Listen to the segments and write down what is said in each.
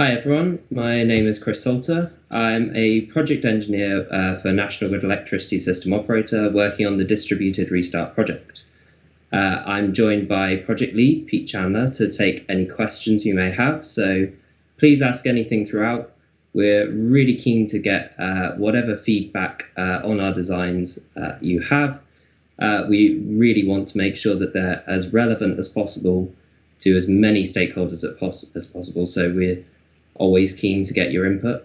Hi everyone, my name is Chris Salter. I'm a project engineer for National Grid Electricity System Operator working on the Distributed Restart project. I'm joined by project lead Pete Chandler to take any questions you may have, so please ask anything throughout. We're really keen to get whatever feedback on our designs you have. We really want to make sure that they're as relevant as possible to as many stakeholders as possible, so we're always keen to get your input.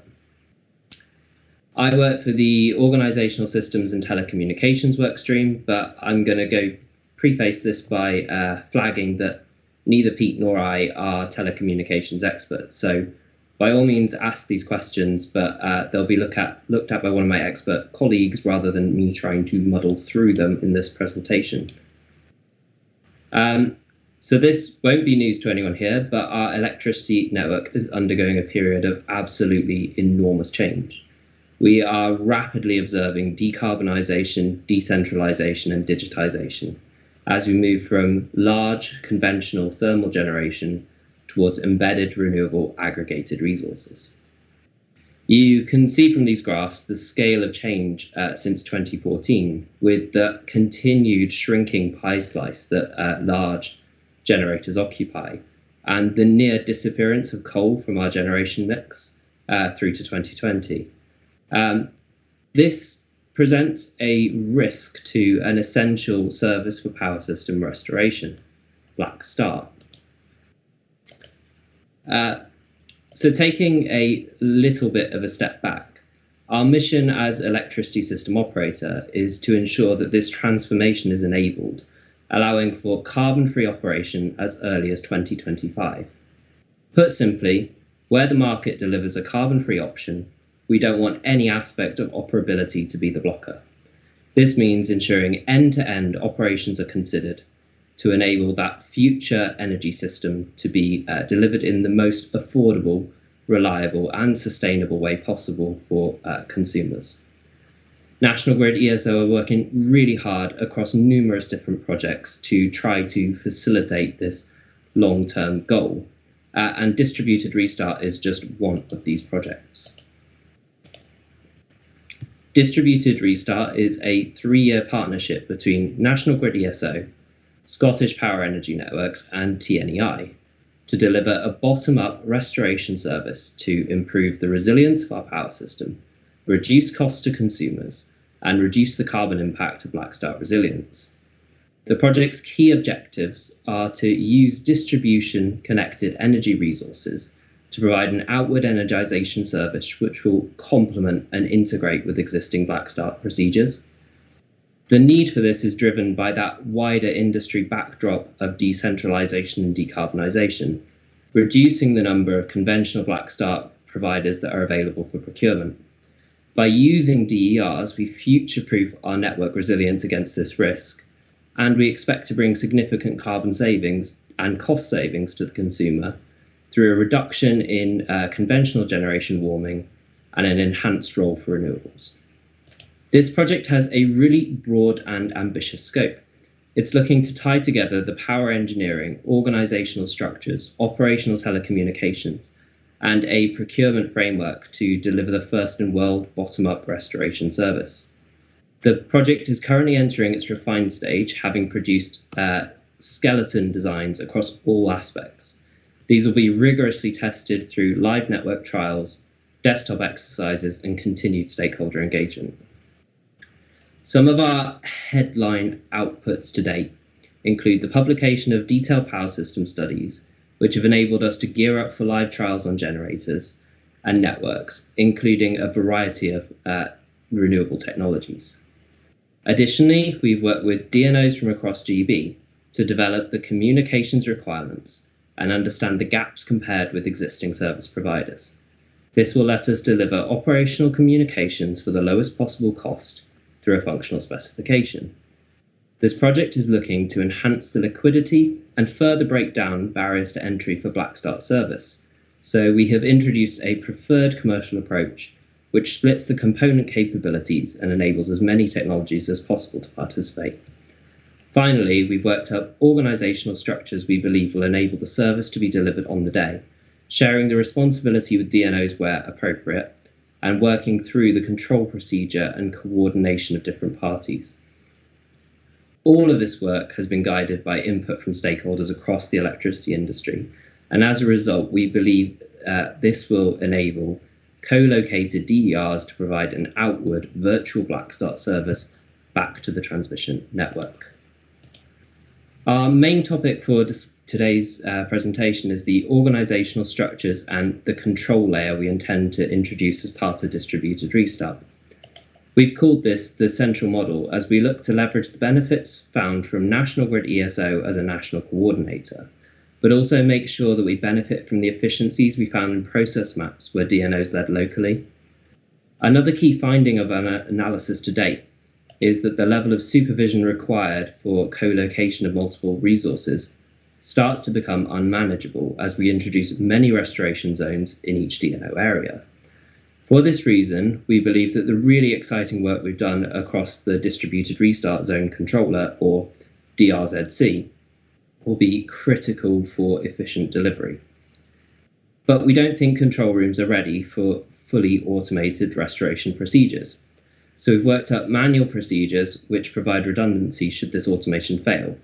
I work for the Organizational Systems and Telecommunications workstream, but I'm going to preface this by flagging that neither Pete nor I are telecommunications experts. So by all means ask these questions, but they'll be looked at by one of my expert colleagues rather than me trying to muddle through them in this presentation. So this won't be news to anyone here, but our electricity network is undergoing a period of absolutely enormous change. We are rapidly observing decarbonisation, decentralisation and digitisation as we move from large conventional thermal generation towards embedded renewable aggregated resources. You can see from these graphs the scale of change since 2014 with the continued shrinking pie slice that large generators occupy, and the near disappearance of coal from our generation mix through to 2020. This presents a risk to an essential service for power system restoration, black start. So taking a little bit of a step back, our mission as electricity system operator is to ensure that this transformation is enabled, allowing for carbon-free operation as early as 2025. Put simply, where the market delivers a carbon-free option, we don't want any aspect of operability to be the blocker. This means ensuring end-to-end operations are considered to enable that future energy system to be delivered in the most affordable, reliable and sustainable way possible for consumers. National Grid ESO are working really hard across numerous different projects to try to facilitate this long-term goal, and Distributed Restart is just one of these projects. Distributed Restart is a 3-year partnership between National Grid ESO, Scottish Power Energy Networks and TNEI to deliver a bottom-up restoration service to improve the resilience of our power system, reduce costs to consumers, and reduce the carbon impact of black start resilience. The project's key objectives are to use distribution-connected energy resources to provide an outward energisation service which will complement and integrate with existing black start procedures. The need for this is driven by that wider industry backdrop of decentralisation and decarbonisation, reducing the number of conventional black start providers that are available for procurement. By using DERs, we future-proof our network resilience against this risk, and we expect to bring significant carbon savings and cost savings to the consumer through a reduction in conventional generation warming and an enhanced role for renewables. This project has a really broad and ambitious scope. It's looking to tie together the power engineering, organisational structures, operational telecommunications, and a procurement framework to deliver the first in world bottom-up restoration service. The project is currently entering its refined stage, having produced skeleton designs across all aspects. These will be rigorously tested through live network trials, desktop exercises, and continued stakeholder engagement. Some of our headline outputs to date include the publication of detailed power system studies, which have enabled us to gear up for live trials on generators and networks, including a variety of renewable technologies. Additionally, we've worked with DNOs from across GB to develop the communications requirements and understand the gaps compared with existing service providers. This will let us deliver operational communications for the lowest possible cost through a functional specification. This project is looking to enhance the liquidity and further break down barriers to entry for black start service. So we have introduced a preferred commercial approach which splits the component capabilities and enables as many technologies as possible to participate. Finally, we've worked up organisational structures we believe will enable the service to be delivered on the day, sharing the responsibility with DNOs where appropriate, and working through the control procedure and coordination of different parties. All of this work has been guided by input from stakeholders across the electricity industry, and as a result, we believe this will enable co-located DERs to provide an outward virtual black start service back to the transmission network. Our main topic for today's presentation is the organizational structures and the control layer we intend to introduce as part of distributed restart. We've called this the central model as we look to leverage the benefits found from National Grid ESO as a national coordinator, but also make sure that we benefit from the efficiencies we found in process maps where DNOs led locally. Another key finding of our analysis to date is that the level of supervision required for co-location of multiple resources starts to become unmanageable as we introduce many restoration zones in each DNO area. For this reason, we believe that the really exciting work we've done across the Distributed Restart Zone Controller, or DRZC, will be critical for efficient delivery. But we don't think control rooms are ready for fully automated restoration procedures. So we've worked up manual procedures which provide redundancy should this automation fail.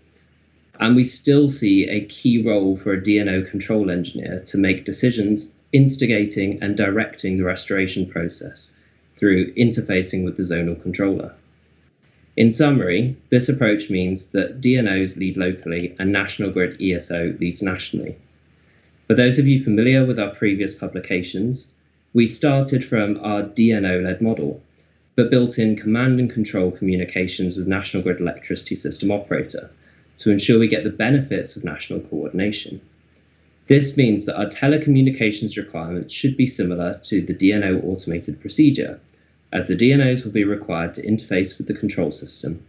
And we still see a key role for a DNO control engineer to make decisions instigating and directing the restoration process through interfacing with the zonal controller. In summary, this approach means that DNOs lead locally and National Grid ESO leads nationally. For those of you familiar with our previous publications, we started from our DNO-led model, but built in command and control communications with National Grid Electricity System Operator to ensure we get the benefits of national coordination. This means that our telecommunications requirements should be similar to the DNO automated procedure, as the DNOs will be required to interface with the control system,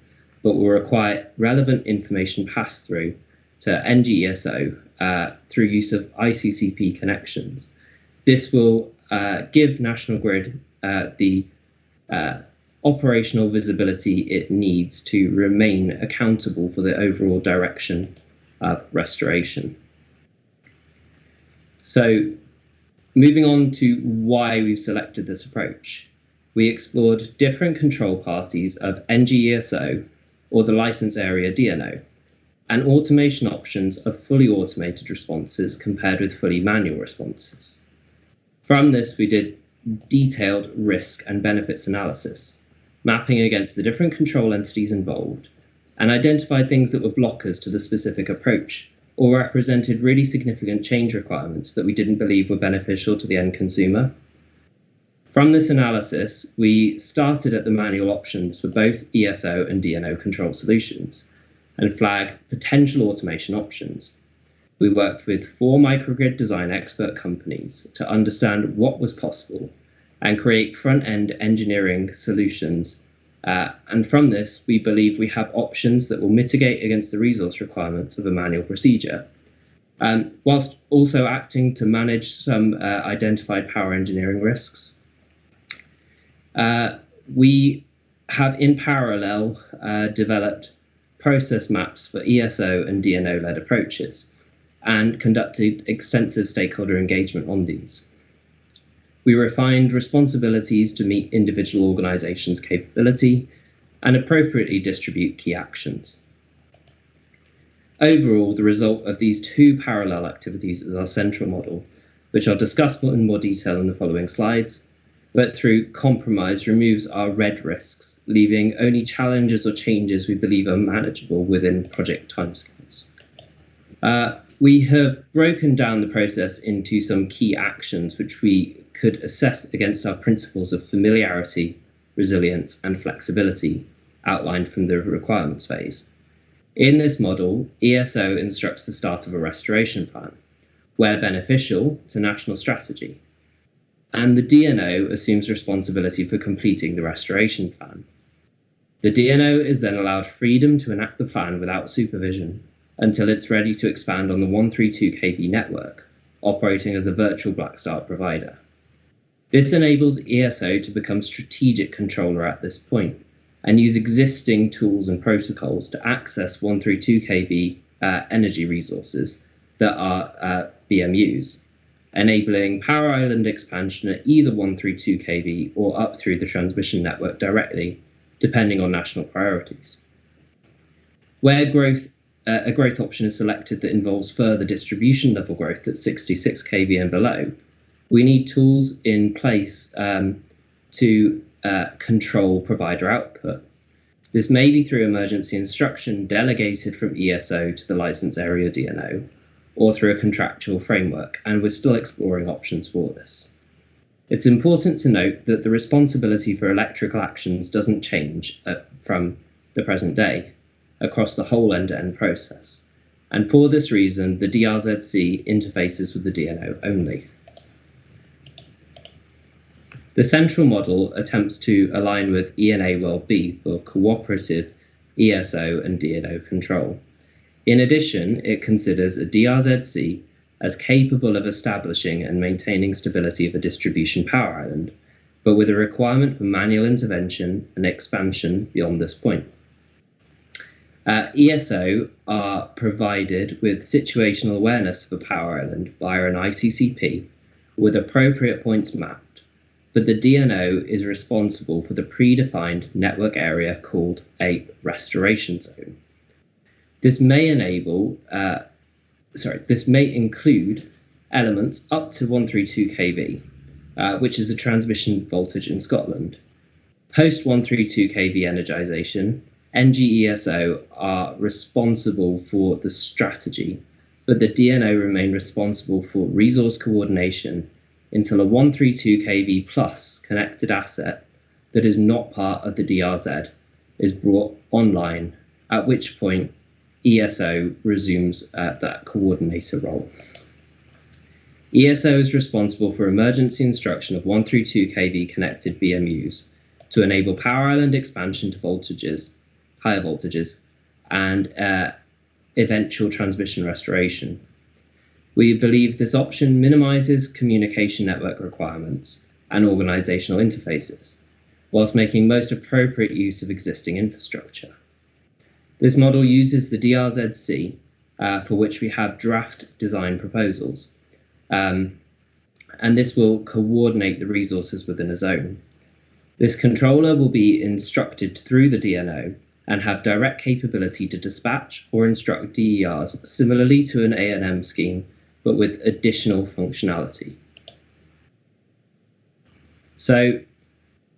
but will require relevant information pass-through to NGESO through use of ICCP connections. This will give National Grid the operational visibility it needs to remain accountable for the overall direction of restoration. So, moving on to why we've selected this approach. We explored different control parties of NGESO, or the license area DNO, and automation options of fully automated responses compared with fully manual responses. From this, we did detailed risk and benefits analysis, mapping against the different control entities involved, and identified things that were blockers to the specific approach or represented really significant change requirements that we didn't believe were beneficial to the end consumer. From this analysis, we started at the manual options for both ESO and DNO control solutions and flagged potential automation options. We worked with 4 microgrid design expert companies to understand what was possible and create front-end engineering solutions. And from this, we believe we have options that will mitigate against the resource requirements of a manual procedure, whilst also acting to manage some identified power engineering risks. We have in parallel developed process maps for ESO and DNO-led approaches and conducted extensive stakeholder engagement on these. We refined responsibilities to meet individual organizations' capability and appropriately distribute key actions. Overall, the result of these 2 parallel activities is our central model, which I'll discuss in more detail in the following slides, but through compromise removes our red risks, leaving only challenges or changes we believe are manageable within project timescales. We have broken down the process into some key actions which we could assess against our principles of familiarity, resilience, and flexibility outlined from the requirements phase. In this model, ESO instructs the start of a restoration plan, where beneficial to national strategy, and the DNO assumes responsibility for completing the restoration plan. The DNO is then allowed freedom to enact the plan without supervision until it's ready to expand on the 132 kV network, operating as a virtual black start provider. This enables ESO to become strategic controller at this point and use existing tools and protocols to access 132 kV energy resources that are BMUs. enabling power island expansion at either 132 kV or up through the transmission network directly, depending on national priorities. Where a growth option is selected that involves further distribution level growth at 66 kV and below, we need tools in place to control provider output. This may be through emergency instruction delegated from ESO to the license area DNO, or through a contractual framework, and we're still exploring options for this. It's important to note that the responsibility for electrical actions doesn't change from the present day across the whole end-to-end process, and for this reason, the DRZC interfaces with the DNO only. The central model attempts to align with ENA World B for cooperative ESO and DNO control. In addition, it considers a DRZC as capable of establishing and maintaining stability of a distribution power island, but with a requirement for manual intervention and expansion beyond this point. ESO are provided with situational awareness of a power island via an ICCP with appropriate points mapped, but the DNO is responsible for the predefined network area called a restoration zone. This may include elements up to 132 kV, which is a transmission voltage in Scotland. Post 132 kV energization, NGESO are responsible for the strategy, but the DNO remain responsible for resource coordination until a 132 kV plus connected asset that is not part of the DRZ is brought online, at which point ESO resumes that coordinator role. ESO is responsible for emergency instruction of 132 kV connected BMUs to enable power island expansion to higher voltages, and eventual transmission restoration. We believe this option minimizes communication network requirements and organizational interfaces, whilst making most appropriate use of existing infrastructure. This model uses the DRZC, for which we have draft design proposals, and this will coordinate the resources within a zone. This controller will be instructed through the DNO and have direct capability to dispatch or instruct DERs similarly to an A&M scheme, but with additional functionality. So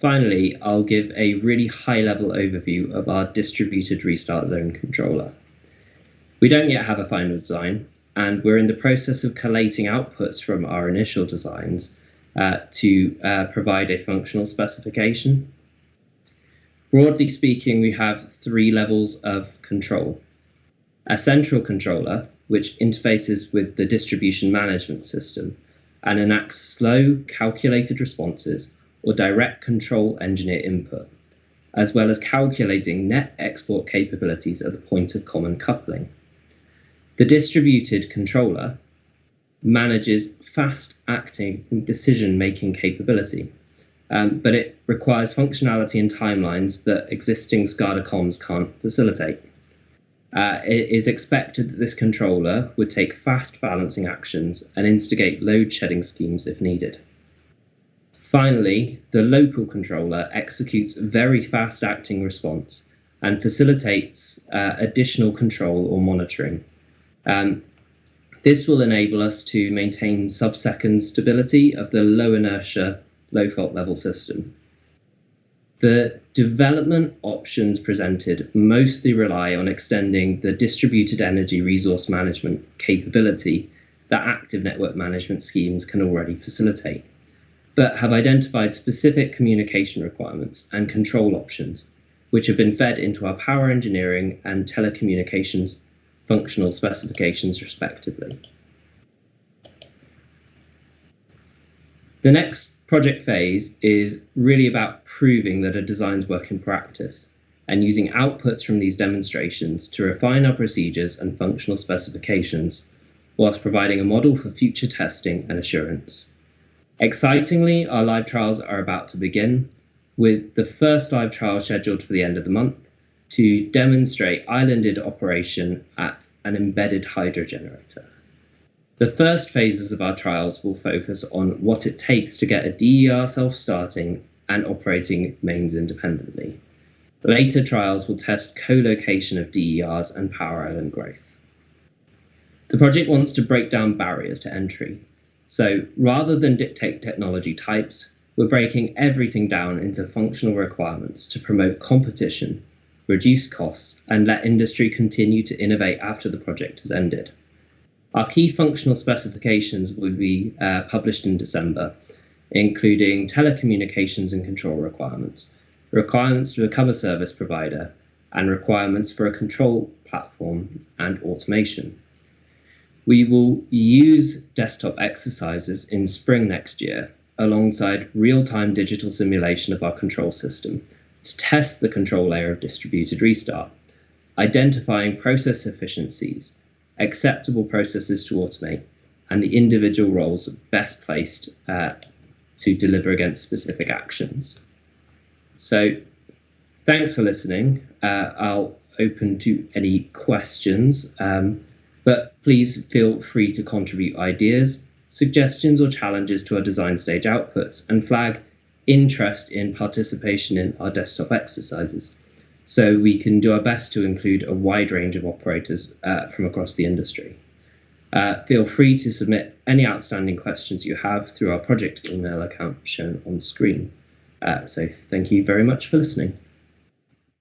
finally, I'll give a really high-level overview of our distributed restart zone controller. We don't yet have a final design, and we're in the process of collating outputs from our initial designs to provide a functional specification. Broadly speaking, we have 3 levels of control. A central controller, which interfaces with the distribution management system and enacts slow, calculated responses or direct control engineer input, as well as calculating net export capabilities at the point of common coupling. The distributed controller manages fast-acting decision-making capability, but it requires functionality and timelines that existing SCADA comms can't facilitate. It is expected that this controller would take fast balancing actions and instigate load shedding schemes if needed. Finally, the local controller executes very fast-acting response and facilitates additional control or monitoring. This will enable us to maintain sub-second stability of the low inertia, low fault level system. The development options presented mostly rely on extending the distributed energy resource management capability that active network management schemes can already facilitate, but have identified specific communication requirements and control options, which have been fed into our power engineering and telecommunications functional specifications respectively. The next project phase is really about proving that a designs work in practice and using outputs from these demonstrations to refine our procedures and functional specifications, whilst providing a model for future testing and assurance. Excitingly, our live trials are about to begin, with the first live trial scheduled for the end of the month to demonstrate islanded operation at an embedded hydro generator. The first phases of our trials will focus on what it takes to get a DER self-starting and operating mains independently. Later trials will test co-location of DERs and power island growth. The project wants to break down barriers to entry. So rather than dictate technology types, we're breaking everything down into functional requirements to promote competition, reduce costs, and let industry continue to innovate after the project has ended. Our key functional specifications will be published in December, including telecommunications and control requirements, requirements to become a service provider, and requirements for a control platform and automation. We will use desktop exercises in spring next year, alongside real-time digital simulation of our control system, to test the control layer of distributed restart, identifying process efficiencies, acceptable processes to automate, and the individual roles best placed to deliver against specific actions. So thanks for listening. I'll open to any questions, but please feel free to contribute ideas, suggestions or challenges to our design stage outputs, and flag interest in participation in our desktop exercises, so we can do our best to include a wide range of operators from across the industry. Feel free to submit any outstanding questions you have through our project email account shown on screen. So thank you very much for listening.